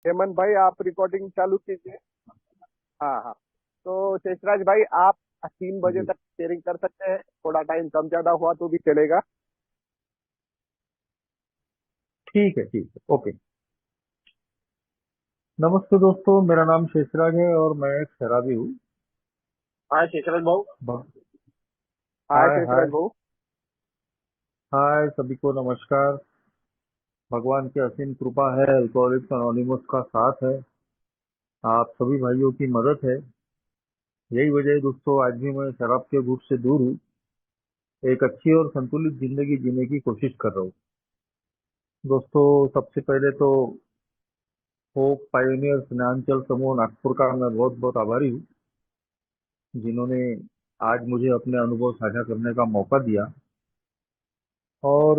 हेमंत भाई, आप रिकॉर्डिंग चालू कीजिए। हाँ हाँ। तो शेषराज भाई, आप 3 बजे जी। तक शेयरिंग कर सकते हैं। थोड़ा टाइम कम ज्यादा हुआ तो भी चलेगा। ठीक है, ओके। नमस्ते दोस्तों, मेरा नाम शेषराज है और मैं एक शराबी हूँ। हाँ शेषराज भाऊ। ब- हाय हाय शेषराज हाय। भाऊ। हाय सभी को नमस्कार। भगवान की असीम कृपा है, अल्कोहलिक्स अनोनिमस का साथ है, आप सभी भाइयों की मदद है। यही वजह है दोस्तों, आज भी मैं शराब के घूट से दूर हूँ। एक अच्छी और संतुलित जिंदगी जीने की कोशिश कर रहा हूँ। दोस्तों, सबसे पहले तो होप पायोनियर स्नेहांचल समूह नागपुर का मैं बहुत बहुत आभारी हूँ, जिन्होंने आज मुझे अपने अनुभव साझा करने का मौका दिया। और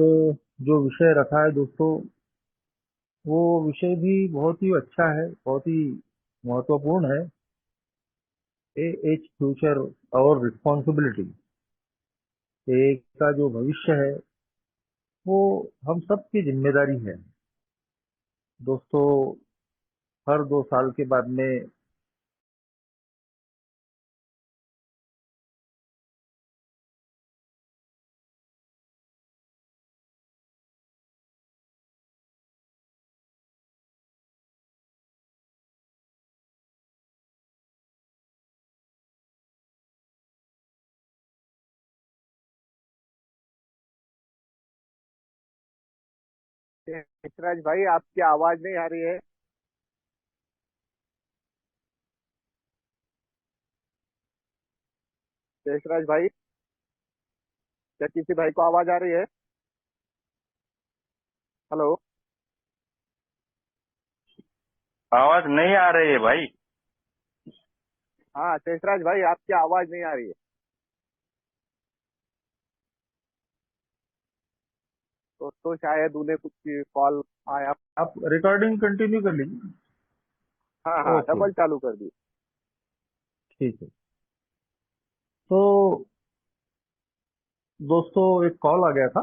जो विषय रखा है दोस्तों, वो विषय भी बहुत ही अच्छा है, बहुत ही महत्वपूर्ण है। ए एज फ्यूचर और रिस्पॉन्सिबिलिटी, एक का जो भविष्य है वो हम सब की जिम्मेदारी है। दोस्तों, हर 2 साल के बाद में शेषराज भाई, आपकी आवाज नहीं आ रही है। शेषराज भाई, क्या किसी भाई को आवाज आ रही है? हेलो। आवाज नहीं आ रही है भाई। हाँ शेषराज भाई, आपकी आवाज नहीं आ रही है। तो शायद उन्हें कुछ कॉल आया। आप रिकॉर्डिंग कंटिन्यू कर लीजिए। हाँ हाँ, ओके, डबल चालू कर दी। ठीक है। तो दोस्तों, एक कॉल आ गया था।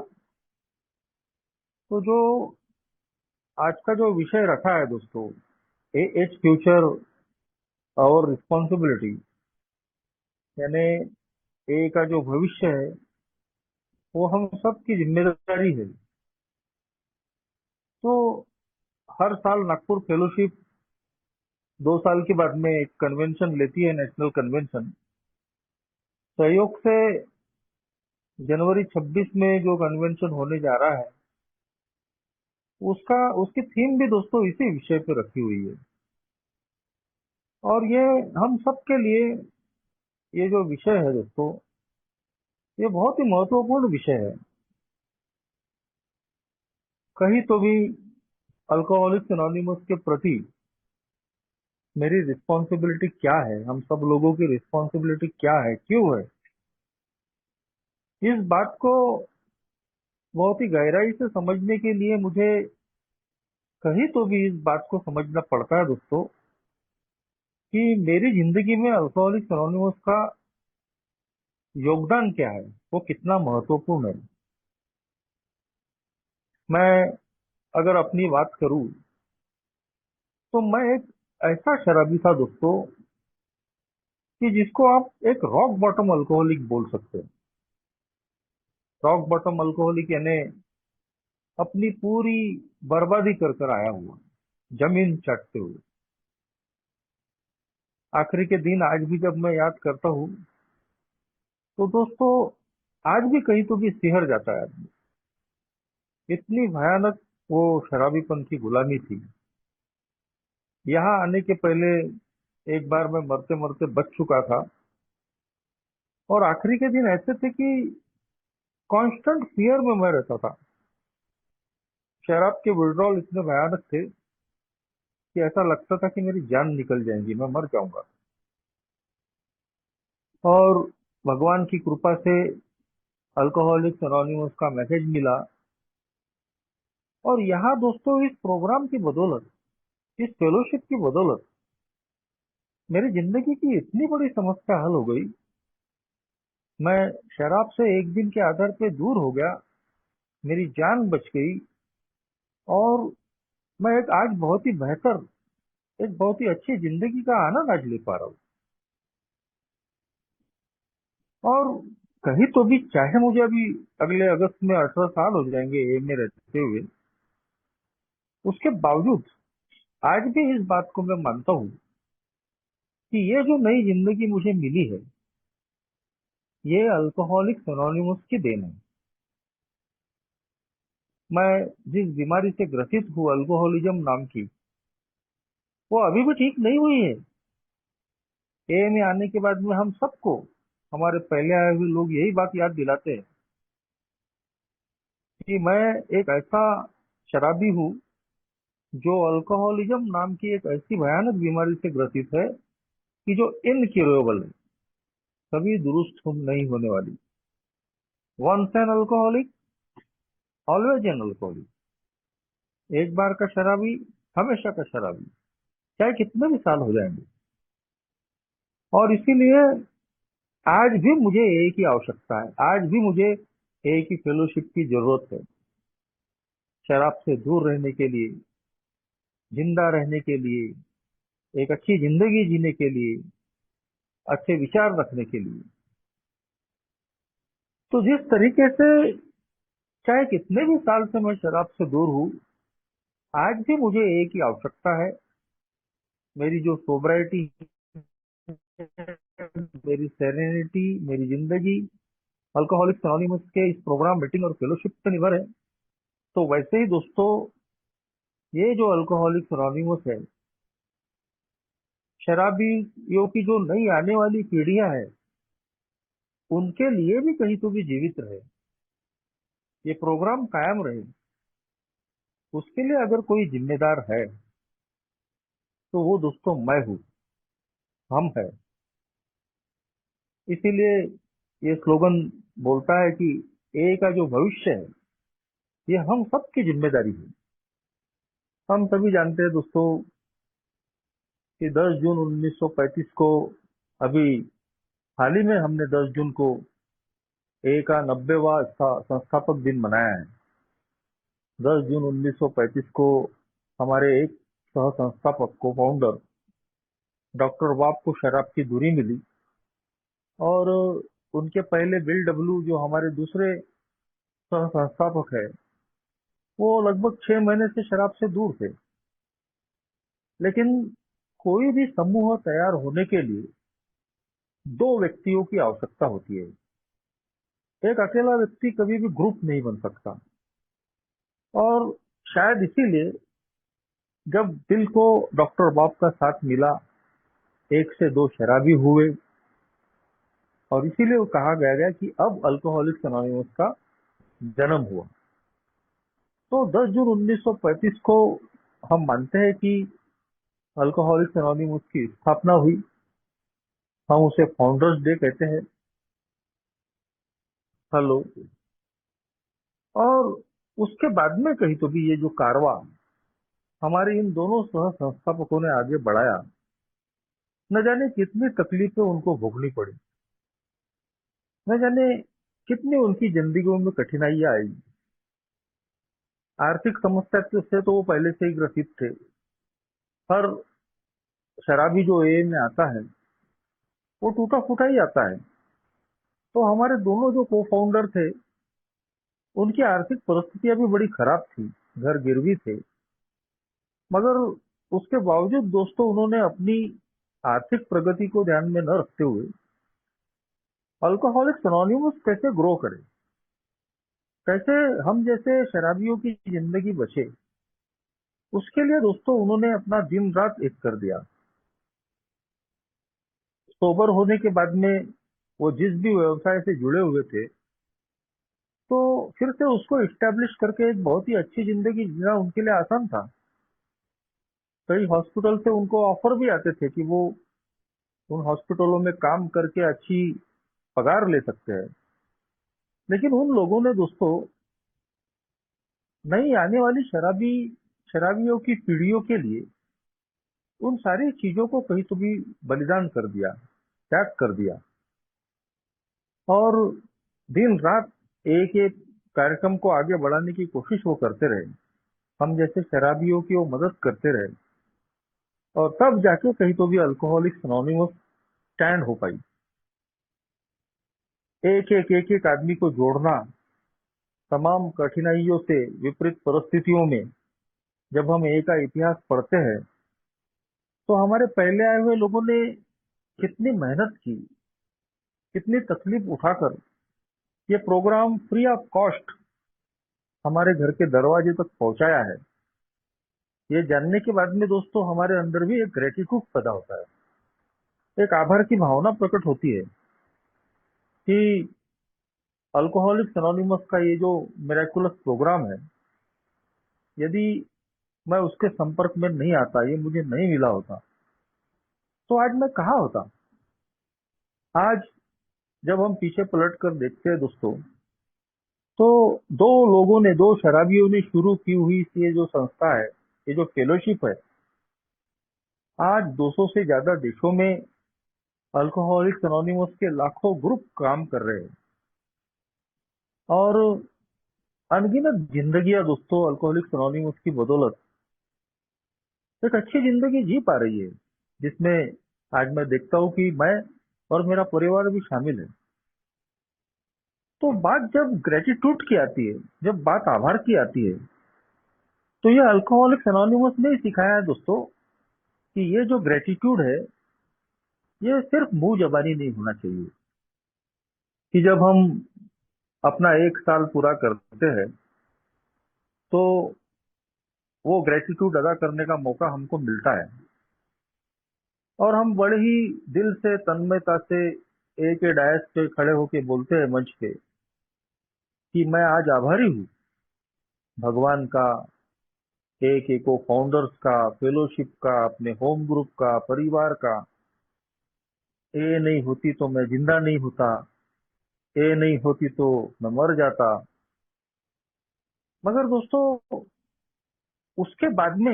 तो जो आज का जो विषय रखा है दोस्तों, ए एज फ्यूचर और रिस्पॉन्सिबिलिटी, यानी ए का जो भविष्य है वो हम सब की जिम्मेदारी है। तो हर साल नागपुर फेलोशिप 2 साल के बाद में एक कन्वेंशन लेती है, नेशनल कन्वेंशन। सहयोग से जनवरी 26 में जो कन्वेंशन होने जा रहा है, उसका उसकी थीम भी दोस्तों इसी विषय पे रखी हुई है। और ये हम सब के लिए, ये जो विषय है दोस्तों, ये बहुत ही महत्वपूर्ण विषय है। कहीं तो भी अल्कोहलिक्स एनोनिमस के प्रति मेरी रिस्पॉन्सिबिलिटी क्या है, हम सब लोगों की रिस्पॉन्सिबिलिटी क्या है, क्यों है, इस बात को बहुत ही गहराई से समझने के लिए मुझे कहीं तो भी इस बात को समझना पड़ता है दोस्तों, कि मेरी जिंदगी में अल्कोहलिक्स एनोनिमस का योगदान क्या है, वो कितना महत्वपूर्ण है। मैं अगर अपनी बात करूं, तो मैं एक ऐसा शराबी था दोस्तों, कि जिसको आप एक रॉक बॉटम अल्कोहलिक बोल सकते हैं। रॉक बॉटम अल्कोहलिक यानी अपनी पूरी बर्बादी कर कर आया हुआ, जमीन चाटते हुए। आखिरी के दिन आज भी जब मैं याद करता हूँ, तो दोस्तों आज भी कहीं तो भी सिहर जाता है आदमी। इतनी भयानक वो शराबीपन की गुलामी थी। यहाँ आने के पहले एक बार मैं मरते मरते बच चुका था, और आखिरी के दिन ऐसे थे कि कांस्टेंट फियर में मैं रहता था। शराब के विड्रॉल इतने भयानक थे कि ऐसा लगता था कि मेरी जान निकल जाएगी, मैं मर जाऊंगा। और भगवान की कृपा से अल्कोहलिक्स एनोनिमस का मैसेज मिला। और यहाँ दोस्तों, इस प्रोग्राम की बदौलत, इस फेलोशिप की बदौलत मेरी जिंदगी की इतनी बड़ी समस्या हल हो गई। मैं शराब से एक दिन के आधार पे दूर हो गया, मेरी जान बच गई। और मैं एक आज बहुत ही बेहतर एक बहुत ही अच्छी जिंदगी का आनंद आज ले पा रहा हूँ। और कहीं तो भी, चाहे मुझे अभी अगले अगस्त में 18 साल हो जाएंगे एम में रहते हुए, उसके बावजूद आज भी इस बात को मैं मानता हूँ कि ये जो नई जिंदगी मुझे मिली है, ये अल्कोहलिक्स एनोनिमस की देन है। मैं जिस बीमारी से ग्रसित हूँ, अल्कोहलिज्म नाम की, वो अभी भी ठीक नहीं हुई है। ए में आने के बाद में हम सबको, हमारे पहले आए हुए लोग यही बात याद दिलाते हैं कि मैं एक ऐसा शराबी हूँ जो अल्कोहलिज्म नाम की एक ऐसी भयानक बीमारी से ग्रसित है कि जो इनक्यूरेबल है, कभी दुरुस्त नहीं होने वाली। Once an alcoholic, always an alcoholic. एक बार का शराबी, हमेशा का शराबी, चाहे कितने भी साल हो जाएंगे। और इसीलिए आज भी मुझे ए की आवश्यकता है, आज भी मुझे ए की फेलोशिप की जरूरत है, शराब से दूर रहने के लिए, जिंदा रहने के लिए, एक अच्छी जिंदगी जीने के लिए, अच्छे विचार रखने के लिए। तो जिस तरीके से, चाहे कितने भी साल से मैं शराब से दूर हूँ, आज भी मुझे ए की आवश्यकता है। मेरी जो सोबराइटी, मेरी सेरेनिटी, मेरी जिंदगी अल्कोहलिक्स एनोनिमस के इस प्रोग्राम, मीटिंग और फेलोशिप पर निर्भर है। तो वैसे ही दोस्तों, ये जो अल्कोहलिक्स एनोनिमस है, शराबियों की जो नई आने वाली पीढ़ियां हैं, उनके लिए भी कहीं तो भी जीवित रहे, ये प्रोग्राम कायम रहे, उसके लिए अगर कोई जिम्मेदार है तो वो दोस्तों मैं हूँ, हम है। इसीलिए ये स्लोगन बोलता है कि ए का जो भविष्य है, ये हम सबकी जिम्मेदारी है। हम सभी जानते हैं दोस्तों कि 10 जून 1935 को, अभी हाल ही में हमने 10 जून को ए का 90वां संस्थापक दिन मनाया है। 10 जून 1935 को हमारे एक सह संस्थापक को, फाउंडर डॉक्टर वाब को शराब की दूरी मिली। और उनके पहले बिल डब्ल्यू, जो हमारे दूसरे सह संस्थापक है, वो लगभग 6 महीने से शराब से दूर थे। लेकिन कोई भी समूह तैयार होने के लिए दो व्यक्तियों की आवश्यकता होती है। एक अकेला व्यक्ति कभी भी ग्रुप नहीं बन सकता। और शायद इसीलिए जब दिल को डॉक्टर बॉब का साथ मिला, एक से दो शराबी हुए, और इसीलिए वो कहा गया कि अब अल्कोहलिक्स एनोनिमस का जन्म हुआ। तो 10 जून 1935 को हम मानते हैं कि अल्कोहलिक्स एनोनिमस की स्थापना हुई। हम उसे फाउंडर्स डे कहते हैं। हेलो। और उसके बाद में कहीं तो भी ये जो कारवा हमारे इन दोनों सह संस्थापकों ने आगे बढ़ाया, न जाने कितनी तकलीफें उनको भोगनी पड़ी, न जाने कितनी उनकी जिंदगियों में कठिनाइयां आई। आर्थिक समस्या से तो वो पहले से ही ग्रसित थे। हर शराबी जो ए में आता है, वो टूटा फूटा ही आता है। तो हमारे दोनों जो को फाउंडर थे, उनकी आर्थिक परिस्थितियां भी बड़ी खराब थी, घर गिरवी थे। मगर उसके बावजूद दोस्तों, उन्होंने अपनी आर्थिक प्रगति को ध्यान में न रखते हुए अल्कोहलिक्स एनोनिमस कैसे ग्रो करे, कैसे हम जैसे शराबियों की जिंदगी बचे, उसके लिए दोस्तों उन्होंने अपना दिन रात एक कर दिया। सोबर होने के बाद में वो जिस भी व्यवसाय से जुड़े हुए थे, तो फिर से उसको इस्टेब्लिश करके एक बहुत ही अच्छी जिंदगी जीना उनके लिए आसान था। कई हॉस्पिटल से उनको ऑफर भी आते थे कि वो उन हॉस्पिटलों में काम करके अच्छी पगार ले सकते हैं। लेकिन उन लोगों ने दोस्तों नई आने वाली शराबियों की पीढ़ियों के लिए उन सारी चीजों को कहीं तो भी बलिदान कर दिया, त्याग कर दिया। और दिन रात एक एक कार्यक्रम को आगे बढ़ाने की कोशिश वो करते रहे। हम जैसे शराबियों की वो मदद करते रहे। और तब जाके कहीं तो भी अल्कोहलिक्स अनोनिमस स्टैंड हो पाई। एक एक आदमी को जोड़ना, तमाम कठिनाइयों से, विपरीत परिस्थितियों में जब हम एक का इतिहास पढ़ते हैं तो हमारे पहले आए हुए लोगों ने कितनी मेहनत की, कितनी तकलीफ उठाकर ये प्रोग्राम फ्री ऑफ कॉस्ट हमारे घर के दरवाजे तक पहुंचाया है। ये जानने के बाद में दोस्तों हमारे अंदर भी एक ग्रेटिट्यूड पैदा होता है, एक आभार की भावना प्रकट होती है कि अल्कोहलिक्स एनोनिमस का ये जो मिराकुलस प्रोग्राम है, यदि मैं उसके संपर्क में नहीं आता, ये मुझे नहीं मिला होता, तो आज मैं कहाँ होता। आज जब हम पीछे पलट कर देखते हैं दोस्तों, तो दो शराबियों ने शुरू की हुई ये जो संस्था है, ये जो फेलोशिप है, आज 200 से ज्यादा देशों में अल्कोहलिक्स एनोनिमस के लाखों ग्रुप काम कर रहे हैं और अनगिनत जिंदगियां दोस्तों अल्कोहलिक्स एनोनिमस की बदौलत एक अच्छी जिंदगी जी पा रही है, जिसमें आज मैं देखता हूँ कि मैं और मेरा परिवार भी शामिल है। तो बात जब ग्रेटिट्यूड की आती है, जब बात आभार की आती है, तो ये अल्कोहलिक्स एनोनिमस ने ही सिखाया है दोस्तों कि ये जो ग्रेटिट्यूड है, ये सिर्फ मुंह जबानी नहीं होना चाहिए कि जब हम अपना 1 साल पूरा करते हैं तो वो ग्रेटिट्यूड अदा करने का मौका हमको मिलता है और हम बड़े ही दिल से, तन्मयता से एक डायस पे खड़े होके बोलते हैं मंच पे कि मैं आज आभारी हूँ भगवान का, एक एको फाउंडर्स का, फेलोशिप का, अपने होम ग्रुप का, परिवार का। ये नहीं होती तो मैं जिंदा नहीं होता, ये नहीं होती तो मैं मर जाता। मगर दोस्तों उसके बाद में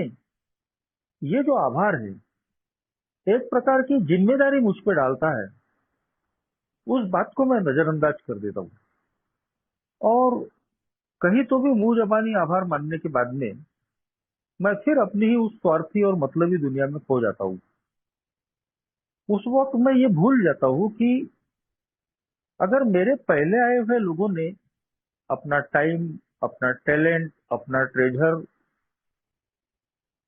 ये जो आभार है, एक प्रकार की जिम्मेदारी मुझ पे डालता है। उस बात को मैं नजरअंदाज कर देता हूँ और कहीं तो भी मुंह जबानी आभार मानने के बाद में मैं फिर अपनी ही उस स्वार्थी और मतलबी दुनिया में खो जाता हूँ। उस वक्त मैं ये भूल जाता हूँ कि अगर मेरे पहले आए हुए लोगों ने अपना टाइम, अपना टैलेंट, अपना ट्रेजर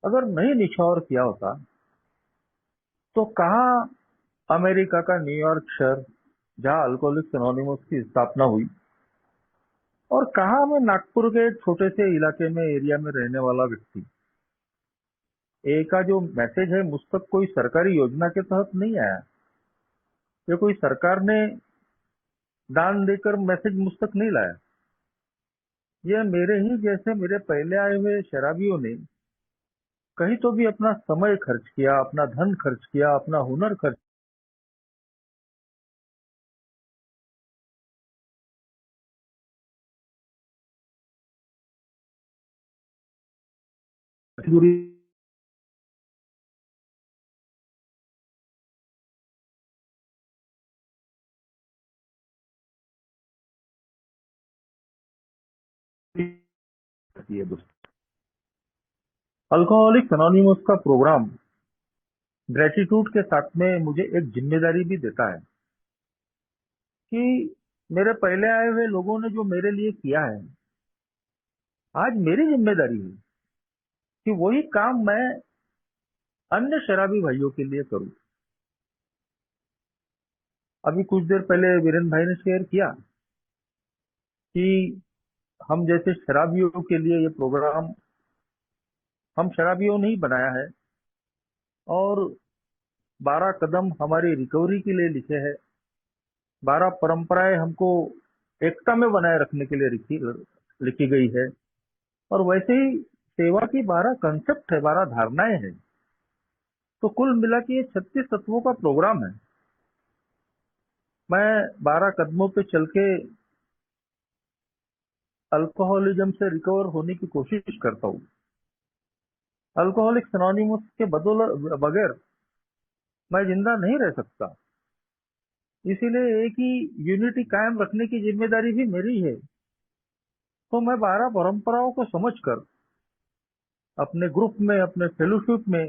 अगर नहीं निछावर किया होता, तो कहाँ अमेरिका का न्यूयॉर्क शहर जहाँ अल्कोहलिक्स एनोनिमस की स्थापना हुई, और कहाँ मैं नागपुर के एक छोटे से इलाके में, एरिया में रहने वाला व्यक्ति। ए का जो मैसेज है मुझ तक कोई सरकारी योजना के तहत नहीं आया, ये कोई सरकार ने दान देकर मैसेज मुझ तक नहीं लाया। ये मेरे ही जैसे मेरे पहले आए हुए शराबियों ने कहीं तो भी अपना समय खर्च किया, अपना धन खर्च किया, अपना हुनर खर्च पूरी है दोस्तों। अल्कोहलिक्स एनोनिमस का प्रोग्राम ग्रेटिट्यूड के साथ में मुझे एक जिम्मेदारी भी देता है कि मेरे पहले आए हुए लोगों ने जो मेरे लिए किया है, आज मेरी जिम्मेदारी है कि वही काम मैं अन्य शराबी भाइयों के लिए करूं। अभी कुछ देर पहले वीरेंद्र भाई ने शेयर किया कि हम जैसे शराबियों के लिए ये प्रोग्राम हम शराबियों ने ही बनाया है और 12 कदम हमारी रिकवरी के लिए लिखे हैं, 12 परंपराएं हमको एकता में बनाए रखने के लिए लिखी गई है, और वैसे ही सेवा की 12 कंसेप्ट है, 12 धारणाएं हैं। तो कुल मिला के ये 36 तत्वों का प्रोग्राम है। मैं 12 कदमों पे चल के अल्कोहलिज्म से रिकवर होने की कोशिश करता हूँ। अल्कोहलिक्स एनोनिमस के बगैर मैं जिंदा नहीं रह सकता, इसीलिए एक ही यूनिटी कायम रखने की जिम्मेदारी भी मेरी है। तो मैं 12 परंपराओं को समझकर अपने ग्रुप में, अपने फेलोशिप में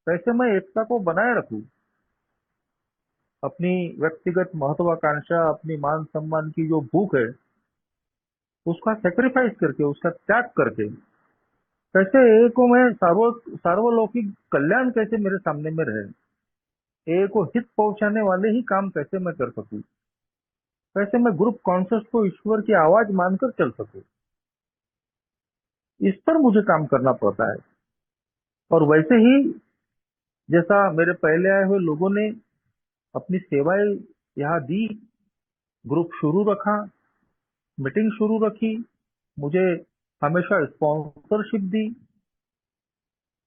कैसे मैं एकता को बनाए रखूं, अपनी व्यक्तिगत महत्वाकांक्षा, अपनी मान सम्मान की जो भूख है, उसका सेक्रीफाइस करके, उसका त्याग करके, कैसे एक को मैं सार्वलौकिक कल्याण कैसे मेरे सामने में रहे, एक को हित पहुंचाने वाले ही काम कैसे मैं कर सकूं, कैसे मैं ग्रुप कॉन्शियस को ईश्वर की आवाज मानकर चल सकूं, इस पर मुझे काम करना पड़ता है। और वैसे ही जैसा मेरे पहले आए हुए लोगों ने अपनी सेवाएं यहाँ दी, ग्रुप शुरू रखा, मीटिंग शुरू रखी, मुझे हमेशा स्पॉन्सरशिप दी,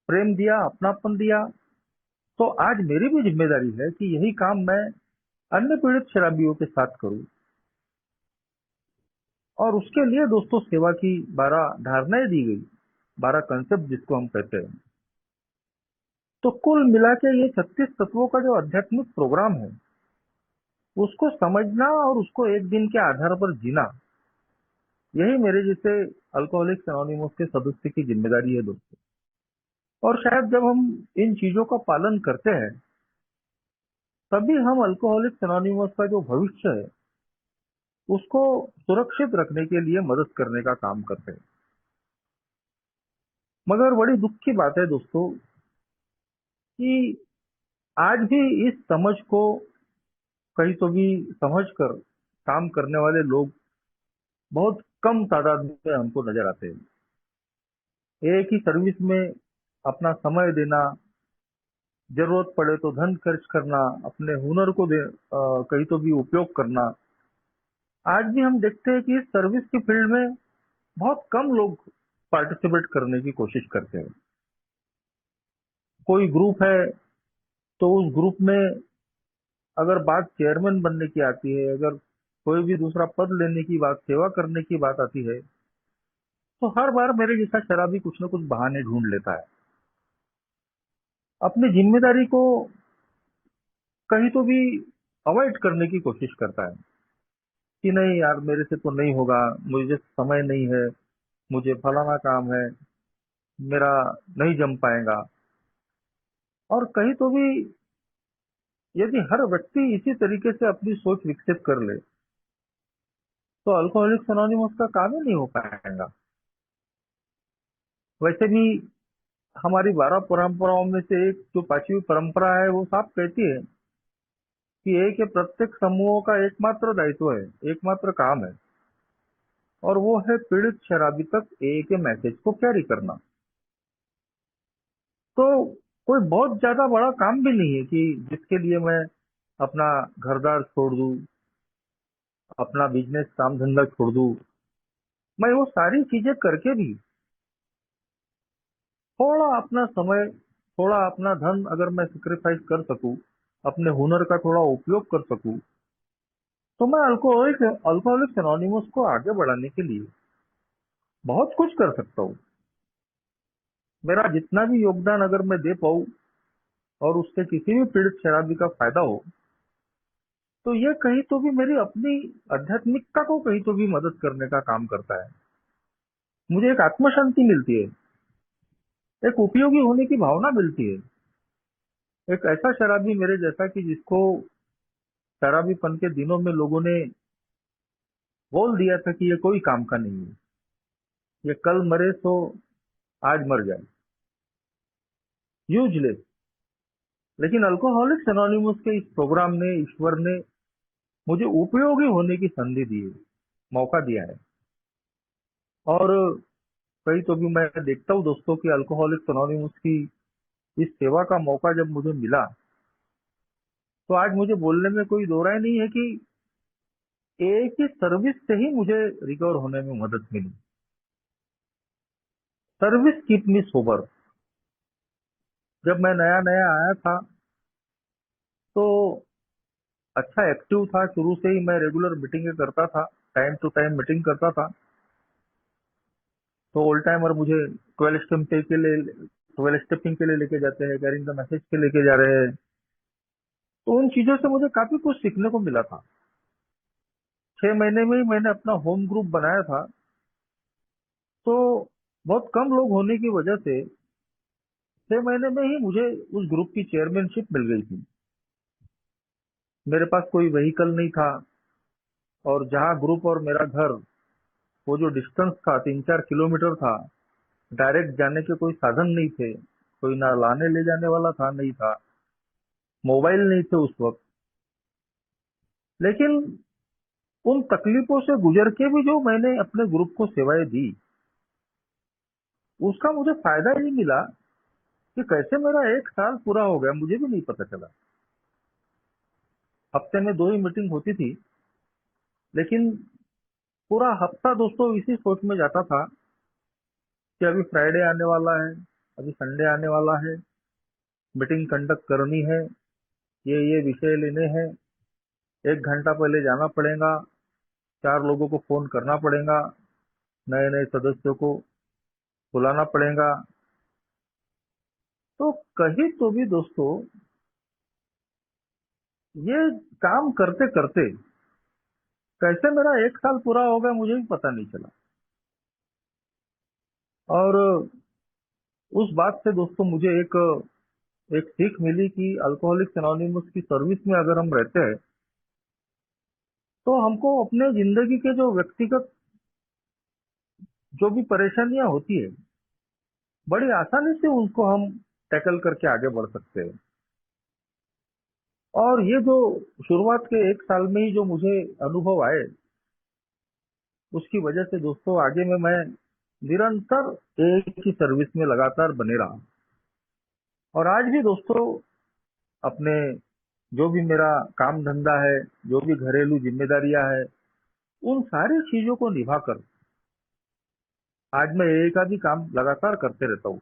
प्रेम दिया, अपनापन दिया, तो आज मेरी भी जिम्मेदारी है कि यही काम मैं अन्य पीड़ित शराबियों के साथ करूं। और उसके लिए दोस्तों सेवा की 12 धारणाएं दी गई, 12 कंसेप्ट जिसको हम कहते हैं। तो कुल मिला के ये 36 तत्वों का जो आध्यात्मिक प्रोग्राम है, उसको समझना और उसको एक दिन के आधार पर जीना, यही मेरे जैसे अल्कोहलिक्स एनोनिमस के सदस्य की जिम्मेदारी है दोस्तों। और शायद जब हम इन चीजों का पालन करते हैं, तभी हम अल्कोहलिक्स एनोनिमस का जो भविष्य है, उसको सुरक्षित रखने के लिए मदद करने का काम करते हैं। मगर बड़ी दुख की बात है दोस्तों कि आज भी इस समझ को कहीं तो भी समझ कर काम करने वाले लोग बहुत कम तादाद में हमको नजर आते हैं। एक ही सर्विस में अपना समय देना, जरूरत पड़े तो धन खर्च करना, अपने हुनर को कहीं तो भी उपयोग करना, आज भी हम देखते हैं कि इस सर्विस की फील्ड में बहुत कम लोग पार्टिसिपेट करने की कोशिश करते हैं। कोई ग्रुप है तो उस ग्रुप में अगर बात चेयरमैन बनने की आती है, अगर कोई भी दूसरा पद लेने की बात, सेवा करने की बात आती है, तो हर बार मेरे जैसा शराबी कुछ न कुछ बहाने ढूंढ लेता है, अपनी जिम्मेदारी को कहीं तो भी अवॉइड करने की कोशिश करता है कि नहीं यार मेरे से तो नहीं होगा, मुझे समय नहीं है, मुझे फलाना काम है, मेरा नहीं जम पाएगा। और कहीं तो भी यदि हर व्यक्ति इसी तरीके से अपनी सोच विकसित कर ले, तो अल्कोहलिक्स एनोनिमस का काम ही नहीं हो पाएगा। वैसे भी हमारी 12 परंपराओं में से एक जो 5वीं परंपरा है, वो साफ कहती है कि एक है प्रत्येक समूहों का एकमात्र दायित्व है, एकमात्र काम है, और वो है पीड़ित शराबी तक एक के मैसेज को कैरी करना। तो कोई बहुत ज्यादा बड़ा काम भी नहीं है कि जिसके लिए मैं अपना घरदार छोड़ दूं, अपना बिजनेस काम धंधा छोड़ दूं। मैं वो सारी चीजें करके भी थोड़ा अपना समय, थोड़ा अपना धन अगर मैं सेक्रीफाइस कर सकूं, अपने हुनर का थोड़ा उपयोग कर सकूं, तो मैं अल्कोहलिक्स एनोनिमस को आगे बढ़ाने के लिए बहुत कुछ कर सकता हूँ। मेरा जितना भी योगदान अगर मैं दे पाऊँ और उससे किसी भी पीड़ित शराबी का फायदा हो, तो ये कहीं तो भी मेरी अपनी आध्यात्मिकता को कहीं तो भी मदद करने का काम करता है। मुझे एक आत्म शांति मिलती है, एक उपयोगी होने की भावना मिलती है। एक ऐसा शराबी मेरे जैसा कि जिसको शराबीपन के दिनों में लोगों ने बोल दिया था कि ये कोई काम का नहीं है, ये कल मरे तो आज मर जाए, यूजलेस। लेकिन अल्कोहलिक्स एनोनिमस के इस प्रोग्राम ने, ईश्वर ने मुझे उपयोगी होने की संधि दी है, मौका दिया है। और कहीं तो भी मैं देखता हूँ दोस्तों कि अल्कोहलिक्स एनोनिमस की इस सेवा का मौका जब मुझे मिला, तो आज मुझे बोलने में कोई दो राय नहीं है कि एक ही सर्विस से ही मुझे रिकवर होने में मदद मिली। Service keep me sober. जब मैं नया नया आया था तो अच्छा एक्टिव था, शुरू से ही मैं रेगुलर मीटिंगें करता था, टाइम टू टाइम मीटिंग करता था। तो ओल्ड टाइमर मुझे 12 स्टेपिंग के लिए लेके जाते हैं, कैरिंग द मैसेज के लेके जा रहे हैं। तो उन चीजों से मुझे काफी कुछ सीखने को मिला था। 6 महीने में ही मैंने अपना होम ग्रुप बनाया था। तो बहुत कम लोग होने की वजह से 6 महीने में ही मुझे उस ग्रुप की चेयरमैनशिप मिल गई थी। मेरे पास कोई व्हीकल नहीं था, और जहाँ ग्रुप और मेरा घर, वो जो डिस्टेंस था 3-4 किलोमीटर था, डायरेक्ट जाने के कोई साधन नहीं थे। कोई ना लाने ले जाने वाला था, नहीं था, मोबाइल नहीं थे उस वक्त। लेकिन उन तकलीफों से गुजर के भी जो मैंने अपने ग्रुप को सेवाएं दी, उसका मुझे फायदा ही मिला कि कैसे मेरा 1 साल पूरा हो गया मुझे भी नहीं पता चला। हफ्ते में 2 ही मीटिंग होती थी, लेकिन पूरा हफ्ता दोस्तों इसी सोच में जाता था कि अभी फ्राइडे आने वाला है, अभी संडे आने वाला है, मीटिंग कंडक्ट करनी है, ये विषय लेने हैं, 1 घंटा पहले जाना पड़ेगा, 4 लोगों को फोन करना पड़ेगा, नए नए सदस्यों को बुलाना पड़ेगा। तो कहीं तो भी दोस्तों ये काम करते करते कैसे मेरा 1 साल पूरा हो गया मुझे भी पता नहीं चला। और उस बात से दोस्तों मुझे एक एक सीख मिली कि अल्कोहलिक्स एनोनिमस की सर्विस में अगर हम रहते हैं, तो हमको अपने जिंदगी के जो व्यक्तिगत जो भी परेशानियां होती है, बड़ी आसानी से उनको हम टैकल करके आगे बढ़ सकते हैं। और ये जो शुरुआत के 1 साल में ही जो मुझे अनुभव आए, उसकी वजह से दोस्तों आगे में मैं निरंतर एक ही सर्विस में लगातार बने रहा। और आज भी दोस्तों अपने जो भी मेरा काम धंधा है, जो भी घरेलू जिम्मेदारियां है, उन सारी चीजों को निभाकर आज मैं एक आधी काम लगातार करते रहता हूँ,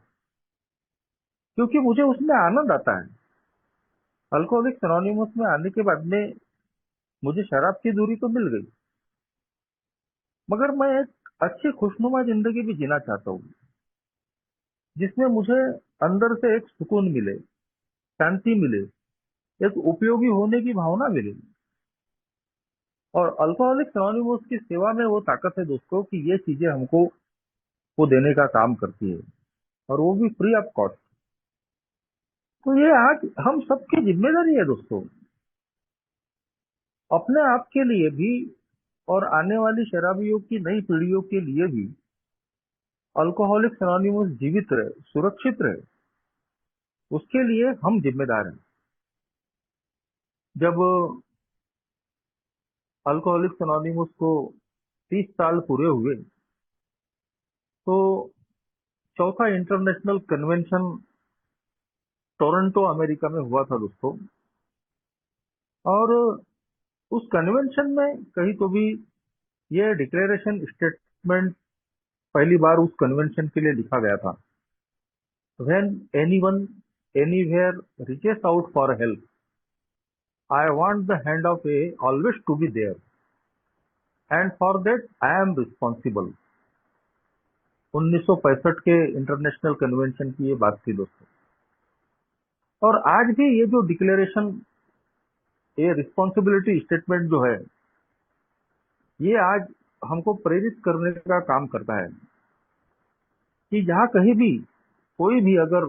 क्योंकि मुझे उसमें आनंद आता है। अल्कोहलिक्स एनोनिमस में आने के बाद में मुझे शराब की दूरी तो मिल गई, मगर मैं एक अच्छी खुशनुमा जिंदगी भी जीना चाहता हूँ, जिसमें मुझे अंदर से एक सुकून मिले, शांति मिले, एक उपयोगी होने की भावना मिले। और अल्कोहलिक्स एनोनिमस की सेवा में वो ताकत है दोस्तों कि ये चीजें हमको वो देने का काम करती है, और वो भी फ्री ऑफ कॉस्ट। तो ये आज हम सबकी जिम्मेदारी है दोस्तों, अपने आप के लिए भी और आने वाली शराबियों की नई पीढ़ियों के लिए भी अल्कोहलिक्स एनोनिमस जीवित रहे, सुरक्षित रहे, उसके लिए हम जिम्मेदार हैं। जब अल्कोहलिक्स एनोनिमस को 30 साल पूरे हुए, तो चौथा इंटरनेशनल कन्वेंशन टोरंटो अमेरिका में हुआ था दोस्तों। और उस कन्वेंशन में कहीं तो भी ये डिक्लेरेशन स्टेटमेंट पहली बार उस कन्वेंशन के लिए लिखा गया था, when anyone anywhere reaches out for help, I want the hand of a always to be there, and for that I am responsible. 1965 के इंटरनेशनल कन्वेंशन की ये बात थी दोस्तों। और आज भी ये जो डिक्लेरेशन, ये रिस्पॉन्सिबिलिटी स्टेटमेंट जो है, ये आज हमको प्रेरित करने का काम करता है कि जहाँ कहीं भी कोई भी अगर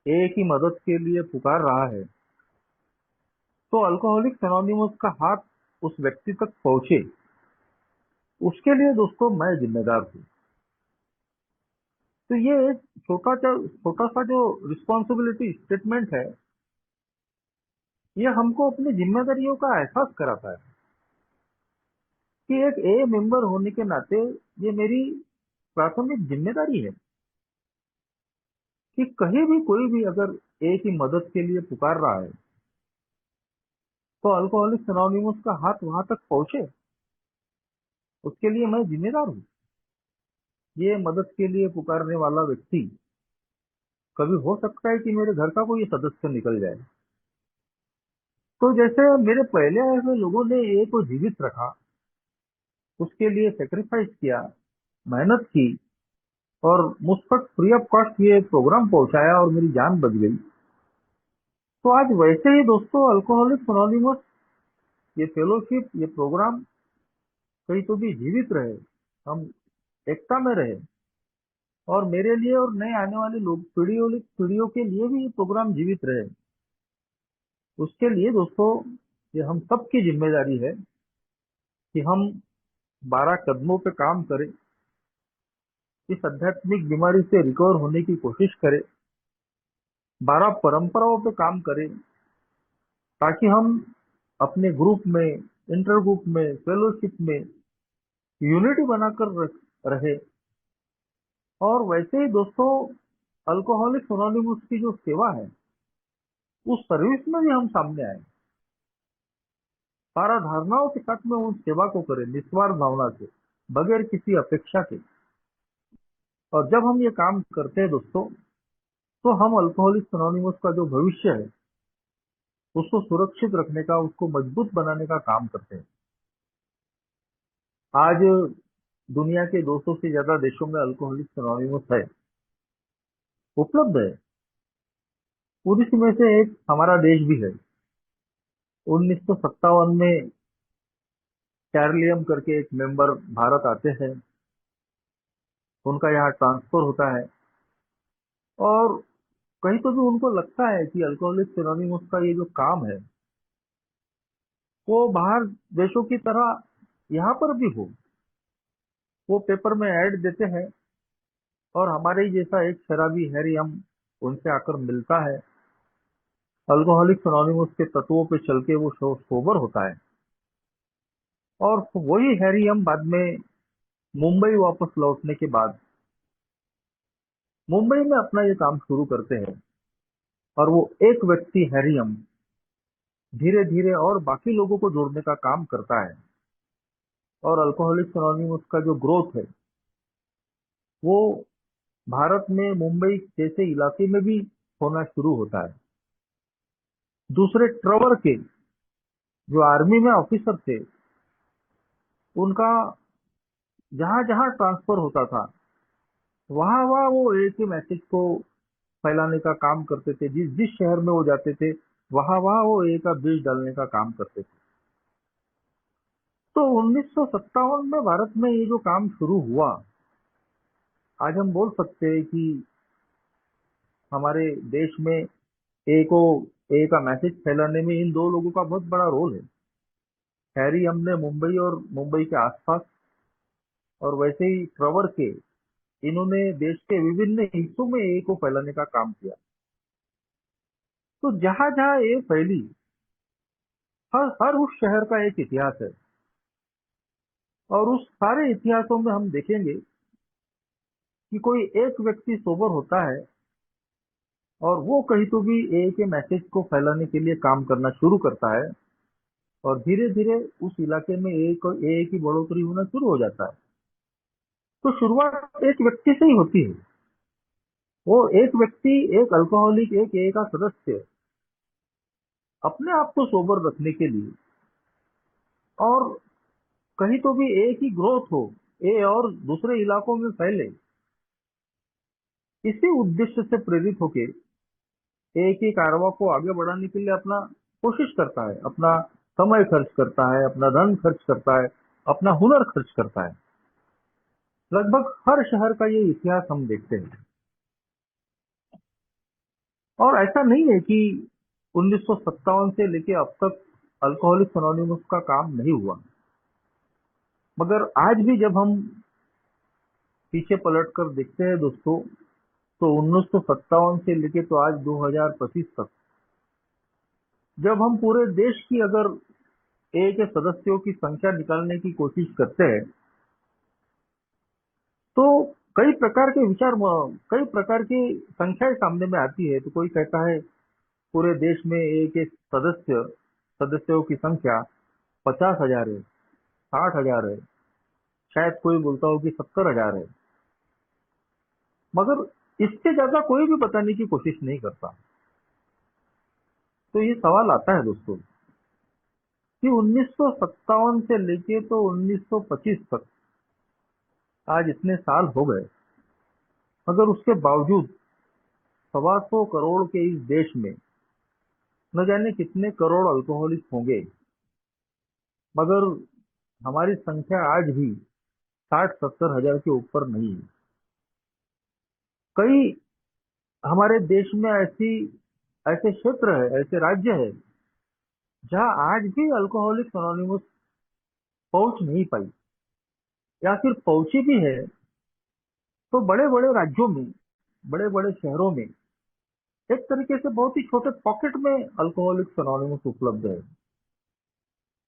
एक ही मदद के लिए पुकार रहा है, तो अल्कोहलिक्स एनोनिमस का हाथ उस व्यक्ति तक पहुंचे, उसके लिए दोस्तों मैं जिम्मेदार हूँ। तो ये एक छोटा सा जो रिस्पॉन्सिबिलिटी स्टेटमेंट है, ये हमको अपनी जिम्मेदारियों का एहसास कराता है कि एक ए मेंबर होने के नाते ये मेरी प्राथमिक जिम्मेदारी है कि कहीं भी कोई भी अगर एक ही मदद के लिए पुकार रहा है, तो अल्कोहलिक्स एनोनिमस का हाथ वहां तक पहुंचे, उसके लिए मैं जिम्मेदार हूँ। ये मदद के लिए पुकारने वाला व्यक्ति, कभी हो सकता है कि मेरे घर का कोई सदस्य निकल जाए। तो जैसे मेरे पहले आए हुए लोगों ने ए को जीवित रखा, उसके लिए सेक्रीफाइस किया, मेहनत की, और मुझ तक फ्री ऑफ कॉस्ट ये प्रोग्राम पहुंचाया और मेरी जान बच गई। तो आज वैसे ही दोस्तों अल्कोहलिक्स एनोनिमस, ये फेलोशिप, ये प्रोग्राम कहीं तो भी जीवित रहे, हम एकता में रहे, और मेरे लिए और नए आने वाले लोग पीढ़ियों पीढ़ियों के लिए भी ये प्रोग्राम जीवित रहे। उसके लिए दोस्तों ये हम सबकी जिम्मेदारी है कि हम 12 कदमों पे काम करें, इस आध्यात्मिक बीमारी से रिकवर होने की कोशिश करें, 12 परंपराओं पे काम करें, ताकि हम अपने ग्रुप में, इंटर ग्रुप में, फेलोशिप में यूनिटी बनाकर रहे। और वैसे ही दोस्तों अल्कोहलिक्स एनोनिमस की जो सेवा है उस सर्विस में भी हम सामने आए, सारा धारणाओं के साथ में उस सेवा को करें निस्वार्थ भावना से, बगैर किसी अपेक्षा के। और जब हम ये काम करते हैं दोस्तों, तो हम अल्कोहलिक्स एनोनिमस का जो भविष्य है उसको सुरक्षित रखने का, उसको मजबूत बनाने का काम करते हैं। आज दुनिया के 200 से ज्यादा देशों में अल्कोहलिक्स एनोनिमस है, उपलब्ध है। उसी में से एक हमारा देश भी है। 1957 में कैरलियम करके एक मेंबर भारत आते हैं, उनका यहाँ ट्रांसफर होता है। और कहीं तो भी उनको लगता है कि अल्कोहलिक्स एनोनिमस का ये जो काम है वो बाहर देशों की तरह यहाँ पर भी हो। वो पेपर में ऐड देते हैं और हमारे ही जैसा एक शराबी हैरियम उनसे आकर मिलता है, अल्कोहलिक्स एनोनिमस के तत्वों पे चल के वो सोबर होता है। और वही हैरियम बाद में मुंबई वापस लौटने के बाद मुंबई में अपना ये काम शुरू करते हैं। और वो एक व्यक्ति हैरियम धीरे धीरे और बाकी लोगों को जोड़ने का काम करता है। और अल्कोहलिक्स एनोनिमस का जो ग्रोथ है वो भारत में मुंबई जैसे इलाके में भी होना शुरू होता है। दूसरे ट्रवर के जो आर्मी में ऑफिसर थे, उनका जहां जहां ट्रांसफर होता था वहां वहां वो एक ही मैसेज को फैलाने का काम करते थे। जिस जिस शहर में वो जाते थे वहां वहां वो एक का बीज डालने का काम करते थे। तो 1957 में भारत में ये जो काम शुरू हुआ, आज हम बोल सकते हैं कि हमारे देश में ए को ए का मैसेज फैलाने में इन दो लोगों का बहुत बड़ा रोल है। हैरी हमने मुंबई और मुंबई के आसपास, और वैसे ही ट्रवर के, इन्होंने देश के विभिन्न हिस्सों में ए को फैलाने का काम किया। तो जहां जहां ए फैली, हर हर उस शहर का एक इतिहास है। और उस सारे इतिहासों में हम देखेंगे कि कोई एक व्यक्ति सोबर होता है और वो कहीं तो भी ए के मैसेज को फैलाने के लिए काम करना शुरू करता है। और धीरे धीरे उस इलाके में ए की बढ़ोतरी होना शुरू हो जाता है। तो शुरुआत एक व्यक्ति से ही होती है। वो एक व्यक्ति, एक अल्कोहलिक, एक ए का सदस्य अपने आप को सोबर रखने के लिए, और कहीं तो भी ए की ग्रोथ हो, ए और दूसरे इलाकों में फैले, इसी उद्देश्य से प्रेरित होके ए की कारवा को आगे बढ़ाने के लिए अपना कोशिश करता है, अपना समय खर्च करता है, अपना धन खर्च करता है, अपना हुनर खर्च करता है। लगभग हर शहर का ये इतिहास हम देखते हैं। और ऐसा नहीं है कि 1957 से लेके अब तक अल्कोहलिक्स एनोनिमस का काम नहीं हुआ, मगर आज भी जब हम पीछे पलट कर देखते हैं दोस्तों, तो 1957 से लेके तो आज 2025 तक, जब हम पूरे देश की अगर ए के सदस्यों की संख्या निकालने की कोशिश करते हैं, तो कई प्रकार के विचार, कई प्रकार की संख्याएं सामने में आती है। तो कोई कहता है पूरे देश में ए के सदस्यों की संख्या 50,000 है, 60,000 है, शायद कोई बोलता हो कि 70,000 है। मगर इससे ज्यादा कोई भी बताने की कोशिश नहीं करता। तो ये सवाल आता है दोस्तों कि 1957 से लेके तो 1925 तक, आज इतने साल हो गए, मगर उसके बावजूद 125 करोड़ के इस देश में न जाने कितने करोड़ अल्कोहलिक होंगे, मगर हमारी संख्या आज भी 60-70 हजार के ऊपर नहीं है। कई हमारे देश में ऐसी ऐसे क्षेत्र है, ऐसे राज्य है जहां आज भी अल्कोहलिक्स अनोनिमस पहुंच नहीं पाई, या फिर पहुंची भी है तो बड़े बड़े राज्यों में, बड़े बड़े शहरों में एक तरीके से बहुत ही छोटे पॉकेट में अल्कोहलिक्स अनोनिमस उपलब्ध है।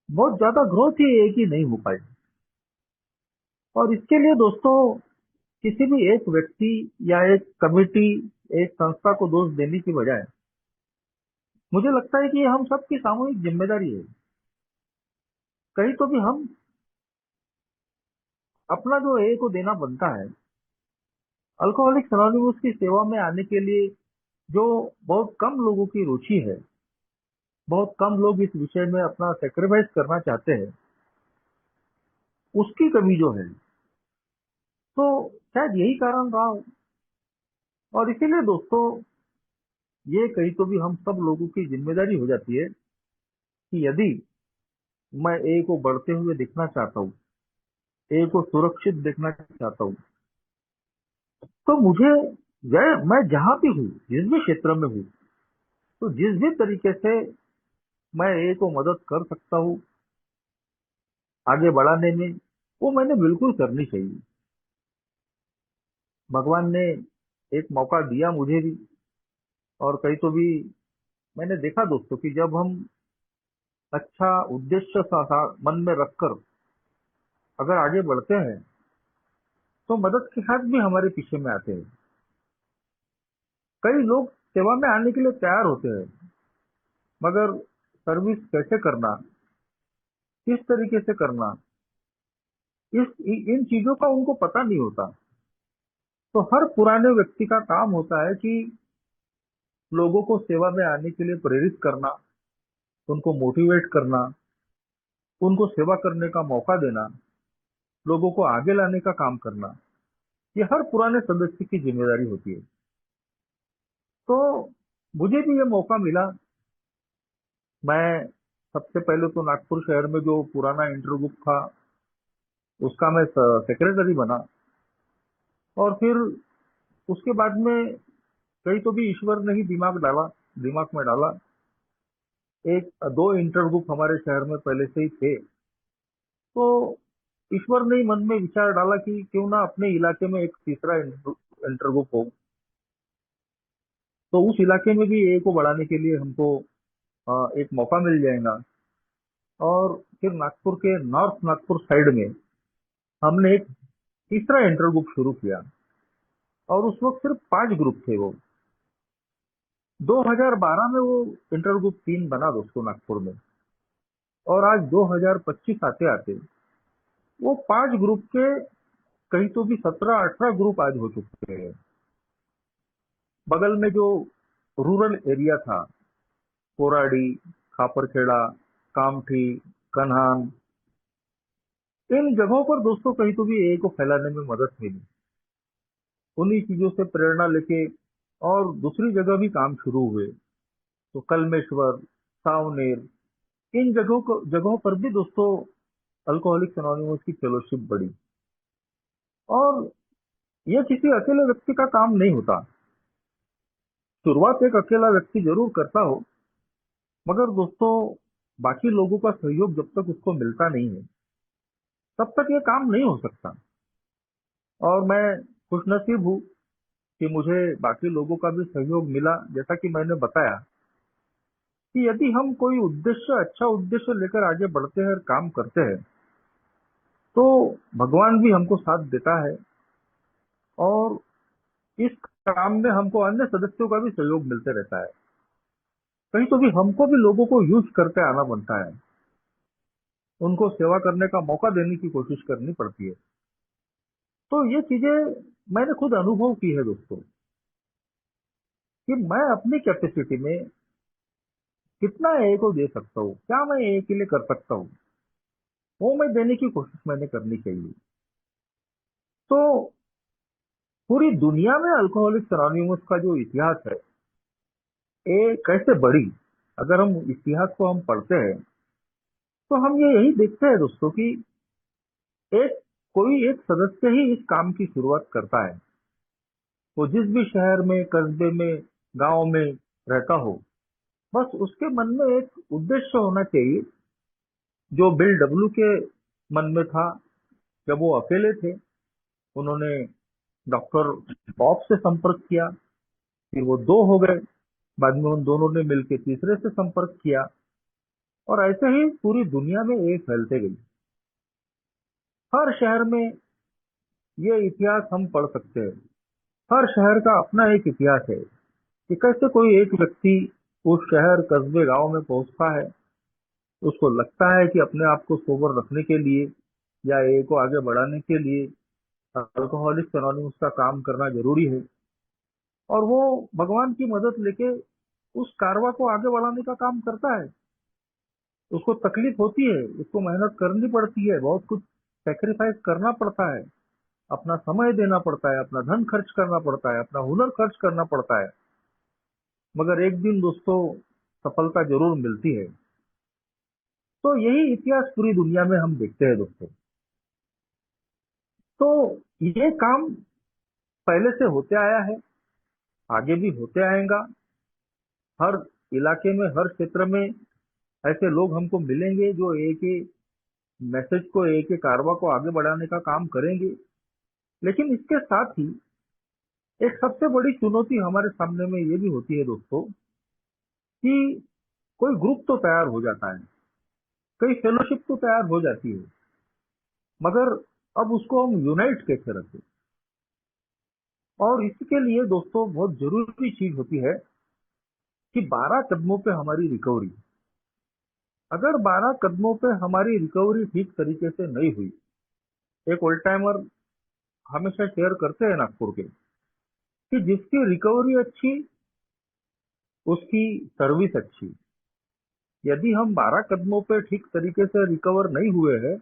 बहुत ज्यादा ग्रोथ ही एक ही नहीं हो पाई। और इसके लिए दोस्तों किसी भी एक व्यक्ति या एक कमिटी, एक संस्था को दोष देने की बजाय मुझे लगता है कि ये हम सबकी सामूहिक जिम्मेदारी है। कहीं तो भी हम अपना जो ए को देना बनता है। अल्कोहलिक्स अनोनिमस की सेवा में आने के लिए जो बहुत कम लोगों की रुचि है, बहुत कम लोग इस विषय में अपना सेक्रीफाइस करना चाहते हैं, उसकी कमी जो है, तो शायद यही कारण रहा हो। और इसीलिए दोस्तों ये कहीं तो भी हम सब लोगों की जिम्मेदारी हो जाती है कि यदि मैं ए को बढ़ते हुए देखना चाहता हूँ, ए को सुरक्षित देखना चाहता हूँ, तो मुझे मैं जहां भी हूँ, जिस भी क्षेत्र में हूँ, तो जिस भी तरीके से मैं ए को मदद कर सकता हूँ आगे बढ़ाने में, वो मैंने बिल्कुल करनी चाहिए। भगवान ने एक मौका दिया मुझे भी। और कहीं तो भी मैंने देखा दोस्तों कि जब हम अच्छा उद्देश्य मन में रखकर अगर आगे बढ़ते हैं, तो मदद के हाथ भी हमारे पीछे में आते हैं। कई लोग सेवा में आने के लिए तैयार होते हैं, मगर सर्विस कैसे करना, किस तरीके से करना, इन चीजों का उनको पता नहीं होता। तो हर पुराने व्यक्ति का काम होता है कि लोगों को सेवा में आने के लिए प्रेरित करना, उनको मोटिवेट करना, उनको सेवा करने का मौका देना, लोगों को आगे लाने का काम करना। ये हर पुराने सदस्य की जिम्मेदारी होती है। तो मुझे भी ये मौका मिला। मैं सबसे पहले तो नागपुर शहर में जो पुराना इंटर ग्रुप था उसका मैं सेक्रेटरी बना। और फिर उसके बाद में कहीं तो भी ईश्वर ने ही दिमाग में डाला। एक दो इंटर ग्रुप हमारे शहर में पहले से ही थे, तो ईश्वर ने ही मन में विचार डाला कि क्यों ना अपने इलाके में एक तीसरा इंटर ग्रुप हो। तो उस इलाके में भी ए को बढ़ाने के लिए हमको एक मौका मिल जाएगा। और फिर नागपुर के नॉर्थ नागपुर साइड में हमने एक तीसरा इंटर ग्रुप शुरू किया। और उस वक्त सिर्फ 5 ग्रुप थे वो। 2012 में वो इंटर ग्रुप 3 बना दोस्तों नागपुर में। और आज 2025 आते आते वो 5 ग्रुप के कहीं तो भी 17-18 ग्रुप आज हो चुके हैं। बगल में जो रूरल एरिया था, कोराडी, खापरखेड़ा, कामठी, कन्हान, इन जगहों पर दोस्तों कहीं तो भी ए को फैलाने में मदद मिली। उन्हीं चीजों से प्रेरणा लेके और दूसरी जगह भी काम शुरू हुए। तो कलमेश्वर, सावनेर, इन जगहों पर भी दोस्तों अल्कोहलिक्स एनोनिमस की फेलोशिप बढ़ी। और यह किसी अकेले व्यक्ति का काम नहीं होता। शुरुआत एक अकेला व्यक्ति जरूर करता हो, मगर दोस्तों बाकी लोगों का सहयोग जब तक उसको मिलता नहीं है, तब तक ये काम नहीं हो सकता। और मैं खुशनसीब हूँ कि मुझे बाकी लोगों का भी सहयोग मिला। जैसा कि मैंने बताया कि यदि हम कोई अच्छा उद्देश्य लेकर आगे बढ़ते हैं और काम करते हैं, तो भगवान भी हमको साथ देता है। और इस काम में हमको अन्य सदस्यों का भी सहयोग मिलते रहता है। कहीं तो भी हमको भी लोगों को यूज करके आना बनता है, उनको सेवा करने का मौका देने की कोशिश करनी पड़ती है। तो ये चीजें मैंने खुद अनुभव की है दोस्तों, कि मैं अपनी कैपेसिटी में कितना ए को दे सकता हूँ, क्या मैं ए के लिए कर सकता हूँ, वो मैं देने की कोशिश मैंने करनी चाहिए। तो पूरी दुनिया में अल्कोहलिक्स एनोनिमस का जो इतिहास है, ये कैसे बढ़ी, अगर हम इतिहास को हम पढ़ते हैं, तो हम ये यही देखते हैं दोस्तों कि एक कोई एक सदस्य ही इस काम की शुरुआत करता है। वो जिस भी शहर में, कस्बे में, गांव में रहता हो, बस उसके मन में एक उद्देश्य होना चाहिए, जो बिल डब्ल्यू के मन में था जब वो अकेले थे। उन्होंने डॉक्टर पॉप से संपर्क किया, फिर वो दो हो गए, बाद में उन दोनों ने मिलकर तीसरे से संपर्क किया, और ऐसे ही पूरी दुनिया में ये फैलते गई। हर शहर में ये इतिहास हम पढ़ सकते हैं। हर शहर का अपना एक इतिहास है कि कैसे कोई एक व्यक्ति उस शहर, कस्बे, गांव में पहुंचता है। उसको लगता है कि अपने आप को सोबर रखने के लिए या ए को आगे बढ़ाने के लिए अल्कोहलिक्स एनोनिमस का काम करना जरूरी है, और वो भगवान की मदद लेके उस कारवा को आगे बढ़ाने का काम करता है। उसको तकलीफ होती है, उसको मेहनत करनी पड़ती है, बहुत कुछ सेक्रीफाइस करना पड़ता है, अपना समय देना पड़ता है, अपना धन खर्च करना पड़ता है, अपना हुनर खर्च करना पड़ता है। मगर एक दिन दोस्तों सफलता जरूर मिलती है। तो यही इतिहास पूरी दुनिया में हम देखते हैं दोस्तों। तो ये काम पहले से होते आया है, आगे भी होते आएगा। हर इलाके में, हर क्षेत्र में ऐसे लोग हमको मिलेंगे जो एक ही मैसेज को, एक ही कारवा को आगे बढ़ाने का काम करेंगे। लेकिन इसके साथ ही एक सबसे बड़ी चुनौती हमारे सामने में ये भी होती है दोस्तों, कि कोई ग्रुप तो तैयार हो जाता है, कई फेलोशिप तो तैयार हो जाती है, मगर अब उसको हम यूनाइट कैसे रखें। और इसके लिए दोस्तों बहुत जरूरी चीज होती है कि 12 कदमों पे हमारी रिकवरी। अगर 12 कदमों पे हमारी रिकवरी ठीक तरीके से नहीं हुई, एक ओल्ड टाइमर हमेशा शेयर करते हैं नागपुर के, कि जिसकी रिकवरी अच्छी उसकी सर्विस अच्छी। यदि हम 12 कदमों पे ठीक तरीके से रिकवर नहीं हुए हैं,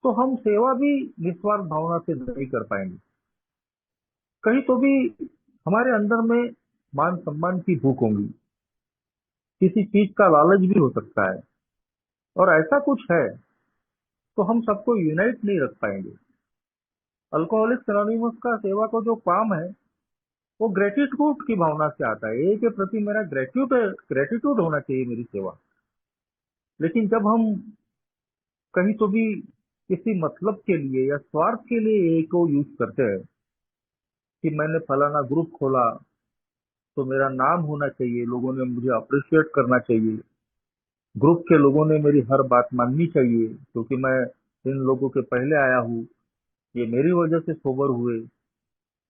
तो हम सेवा भी निस्वार्थ भावना से नहीं कर पाएंगे। कहीं तो भी हमारे अंदर में मान सम्मान की भूख होगी, किसी चीज का लालच भी हो सकता है, और ऐसा कुछ है तो हम सबको यूनाइट नहीं रख पाएंगे। अल्कोहलिक्स एनोनिमस का सेवा को जो काम है, वो ग्रेटिट्यूड की भावना से आता है। एक के प्रति मेरा ग्रेटिट्यूड होना चाहिए, मेरी सेवा। लेकिन जब हम कहीं तो भी किसी मतलब के लिए या स्वार्थ के लिए ए को यूज करते हैं, कि मैंने फलाना ग्रुप खोला तो मेरा नाम होना चाहिए, लोगों ने मुझे अप्रिशिएट करना चाहिए, ग्रुप के लोगों ने मेरी हर बात माननी चाहिए क्योंकि मैं इन लोगों के पहले आया हूँ, ये मेरी वजह से सोबर हुए,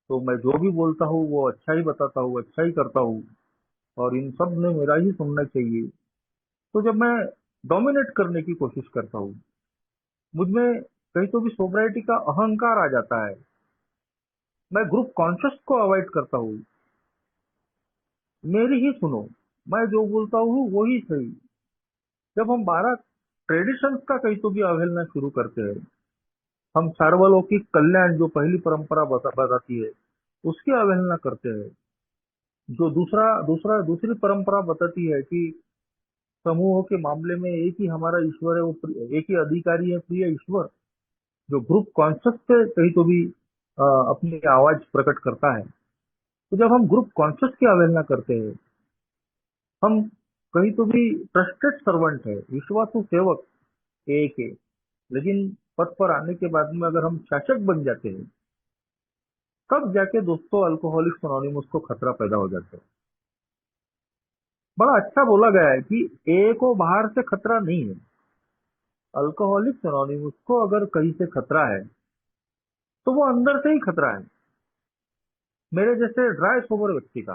तो मैं जो भी बोलता हूँ वो अच्छा ही बताता हूँ, अच्छा ही करता हूँ, और इन सब ने मेरा ही सुनना चाहिए। तो जब मैं डोमिनेट करने की कोशिश करता हूँ, मुझमें कहीं तो भी सोब्राइटी का अहंकार आ जाता है। मैं ग्रुप कॉन्शियस को अवॉइड करता हूँ। मेरी ही सुनो, मैं जो बोलता हूँ वही सही। जब हम 12 ट्रेडिशंस का कहीं तो भी अवहेलना शुरू करते हैं, हम सार्वलौकिक कल्याण जो पहली परंपरा बताती है उसकी अवहेलना करते हैं, जो दूसरी परंपरा बताती है कि समूहों के मामले में एक ही हमारा ईश्वर है, वो एक ही अधिकारी है, प्रिय ईश्वर, जो ग्रुप कॉन्शियस पे कहीं तो भी अपनी आवाज प्रकट करता है। तो जब हम ग्रुप कॉन्शियस की अवहेलना करते हैं, हम कहीं तो भी ट्रस्टेड सर्वेंट है, विश्वासु सेवक एक है, लेकिन पद पर आने के बाद में अगर हम शासक बन जाते हैं, तब जाके दोस्तों अल्कोहलिक्स एनोनिमस को खतरा पैदा हो जाता है। बड़ा अच्छा बोला गया है कि ए को बाहर से खतरा नहीं है, अल्कोहलिक्स एनोनिमस को अगर कहीं से खतरा है तो वो अंदर से ही खतरा है। मेरे जैसे ड्राई सोबर व्यक्ति का,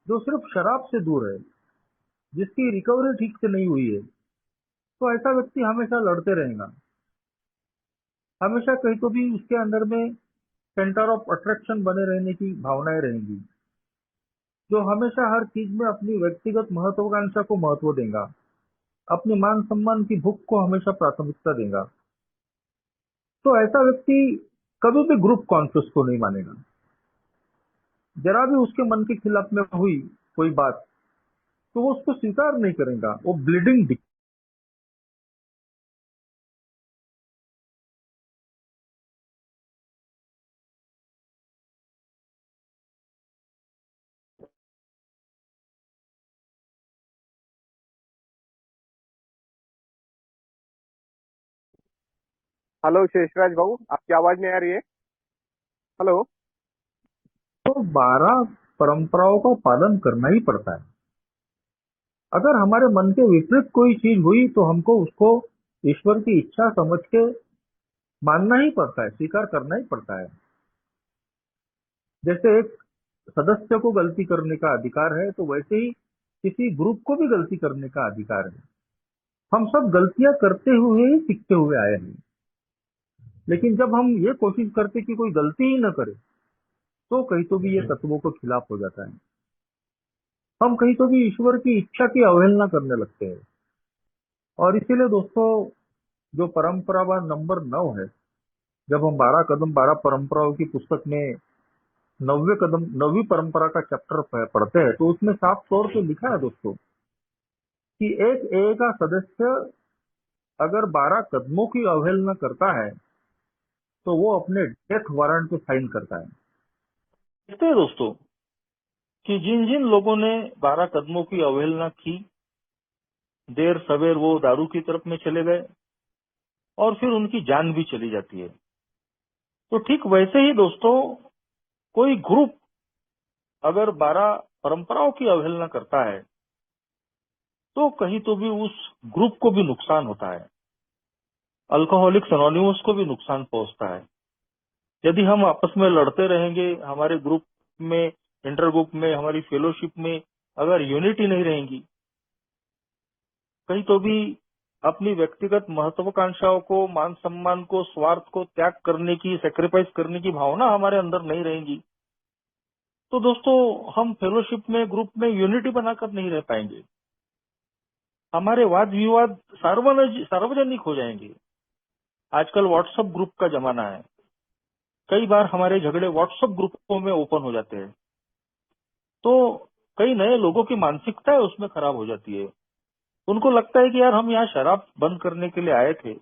जो सिर्फ शराब से दूर है, जिसकी रिकवरी ठीक से नहीं हुई है, तो ऐसा व्यक्ति हमेशा लड़ते रहेगा। हमेशा कहीं तो भी उसके अंदर में सेंटर ऑफ अट्रैक्शन बने रहने की भावनाएं रहेंगी, जो हमेशा हर चीज में अपनी व्यक्तिगत महत्वाकांक्षा को महत्व देगा, अपने मान सम्मान की भूख को हमेशा प्राथमिकता देगा। तो ऐसा व्यक्ति कभी भी ग्रुप कॉन्शियस को नहीं मानेगा। जरा भी उसके मन के खिलाफ में हुई कोई बात, तो वो उसको स्वीकार नहीं करेगा, वो ब्लीडिंग हेलो शेषराज भाऊ, आपकी आवाज नहीं आ रही है। हेलो। तो 12 परंपराओं का पालन करना ही पड़ता है। अगर हमारे मन के विपरीत कोई चीज हुई तो हमको उसको ईश्वर की इच्छा समझ के मानना ही पड़ता है, स्वीकार करना ही पड़ता है। जैसे एक सदस्य को गलती करने का अधिकार है, तो वैसे ही किसी ग्रुप को भी गलती करने का अधिकार है। हम सब गलतियां करते हुए ही सीखते हुए आए हैं। लेकिन जब हम ये कोशिश करते कि कोई गलती ही न करे, तो कहीं तो भी ये तत्वों के खिलाफ हो जाता है। हम कहीं तो भी ईश्वर की इच्छा की अवहेलना करने लगते हैं। और इसीलिए दोस्तों, जो परंपरा नंबर 9 है, जब हम 12 कदम 12 परंपराओं की पुस्तक में 9वीं परंपरा का चैप्टर पढ़ते हैं, तो उसमें साफ तौर पे लिखा है दोस्तों कि एक ए का सदस्य अगर 12 कदमों की अवहेलना करता है तो वो अपने डेथ वारंट पे साइन करता है। देखते हैं दोस्तों कि जिन जिन लोगों ने 12 कदमों की अवहेलना की, देर सवेर वो दारू की तरफ में चले गए और फिर उनकी जान भी चली जाती है। तो ठीक वैसे ही दोस्तों, कोई ग्रुप अगर 12 परंपराओं की अवहेलना करता है तो कहीं तो भी उस ग्रुप को भी नुकसान होता है। अल्कोहलिक्स एनोनिमस को भी नुकसान पहुंचता है। यदि हम आपस में लड़ते रहेंगे, हमारे ग्रुप में, इंटर ग्रुप में, हमारी फेलोशिप में अगर यूनिटी नहीं रहेगी, कहीं तो भी अपनी व्यक्तिगत महत्वाकांक्षाओं को, मान सम्मान को, स्वार्थ को त्याग करने की, सेक्रीफाइस करने की भावना हमारे अंदर नहीं रहेगी, तो दोस्तों हम फेलोशिप में, ग्रुप में यूनिटी बनाकर नहीं रह पाएंगे। हमारे वाद विवाद सार्वजनिक हो जाएंगे। आजकल व्हाट्सएप ग्रुप का जमाना है। कई बार हमारे झगड़े व्हाट्सएप ग्रुपों में ओपन हो जाते हैं, तो कई नए लोगों की मानसिकता है उसमें खराब हो जाती है। उनको लगता है कि यार हम यहाँ शराब बंद करने के लिए आए थे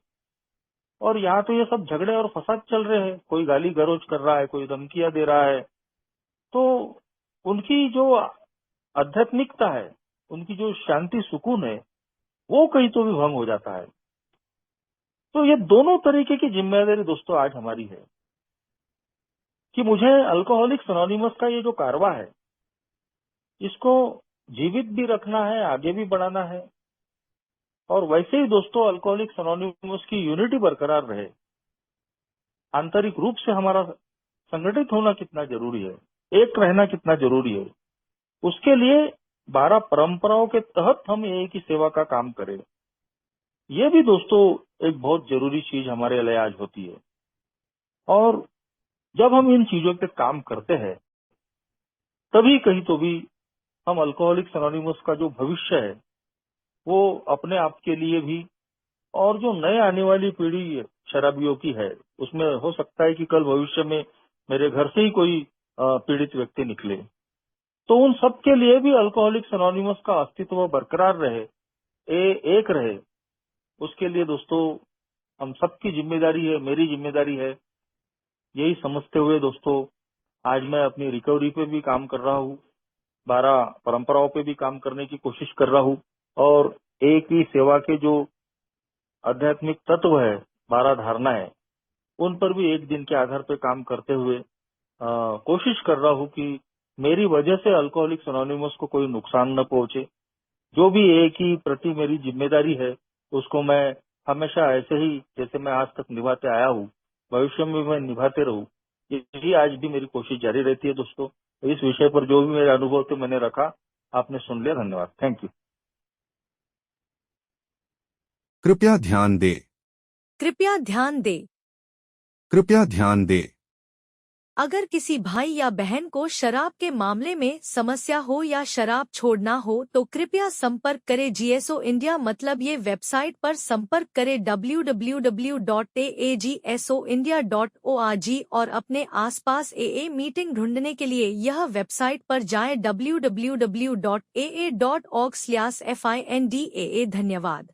और यहाँ तो ये सब झगड़े और फसाद चल रहे हैं। कोई गाली गलौज कर रहा है, कोई धमकियां दे रहा है। तो उनकी जो आध्यात्मिकता है, उनकी जो शांति सुकून है, वो कहीं तो भी भंग हो जाता है। तो ये दोनों तरीके की जिम्मेदारी दोस्तों आज हमारी है कि मुझे अल्कोहलिक्स एनोनिमस का ये जो कारवा है, इसको जीवित भी रखना है, आगे भी बढ़ाना है। और वैसे ही दोस्तों, अल्कोहलिक्स एनोनिमस की यूनिटी बरकरार रहे, आंतरिक रूप से हमारा संगठित होना कितना जरूरी है, एक रहना कितना जरूरी है, उसके लिए 12 परंपराओं के तहत हम एक ही सेवा का काम करें। ये भी दोस्तों एक बहुत जरूरी चीज हमारे लिए आज होती है। और जब हम इन चीजों पे काम करते हैं, तभी कहीं तो भी हम अल्कोहलिक्स एनोनिमस का जो भविष्य है, वो अपने आप के लिए भी, और जो नए आने वाली पीढ़ी शराबियों की है, उसमें हो सकता है कि कल भविष्य में मेरे घर से ही कोई पीड़ित व्यक्ति निकले, तो उन सब के लिए भी अल्कोहलिक्स एनोनिमस का अस्तित्व बरकरार रहे, एक रहे। उसके लिए दोस्तों हम सबकी जिम्मेदारी है, मेरी जिम्मेदारी है। यही समझते हुए दोस्तों, आज मैं अपनी रिकवरी पे भी काम कर रहा हूँ, 12 परंपराओं पे भी काम करने की कोशिश कर रहा हूँ, और एक ही सेवा के जो आध्यात्मिक तत्व है, 12 धारणा है, उन पर भी एक दिन के आधार पर काम करते हुए कोशिश कर रहा हूँ कि मेरी वजह से अल्कोहलिक्स एनोनिमस को कोई नुकसान न पहुंचे। जो भी एक ही प्रति मेरी जिम्मेदारी है, उसको मैं हमेशा ऐसे ही जैसे मैं आज तक निभाते आया हूँ, भविष्य में मैं निभाते रहूं। यही आज भी मेरी कोशिश जारी रहती है दोस्तों। इस विषय पर जो भी मेरे अनुभव थे मैंने रखा, आपने सुन लिया। धन्यवाद। Thank you. कृपया ध्यान दें। कृपया ध्यान दें। कृपया ध्यान दें। अगर किसी भाई या बहन को शराब के मामले में समस्या हो या शराब छोड़ना हो तो कृपया संपर्क करें जीएसओ इंडिया, मतलब ये वेबसाइट पर संपर्क करें www.agsoindia.org, और अपने आसपास AA मीटिंग ढूंढने के लिए यह वेबसाइट पर जाएं www.aa.org/findaa। धन्यवाद।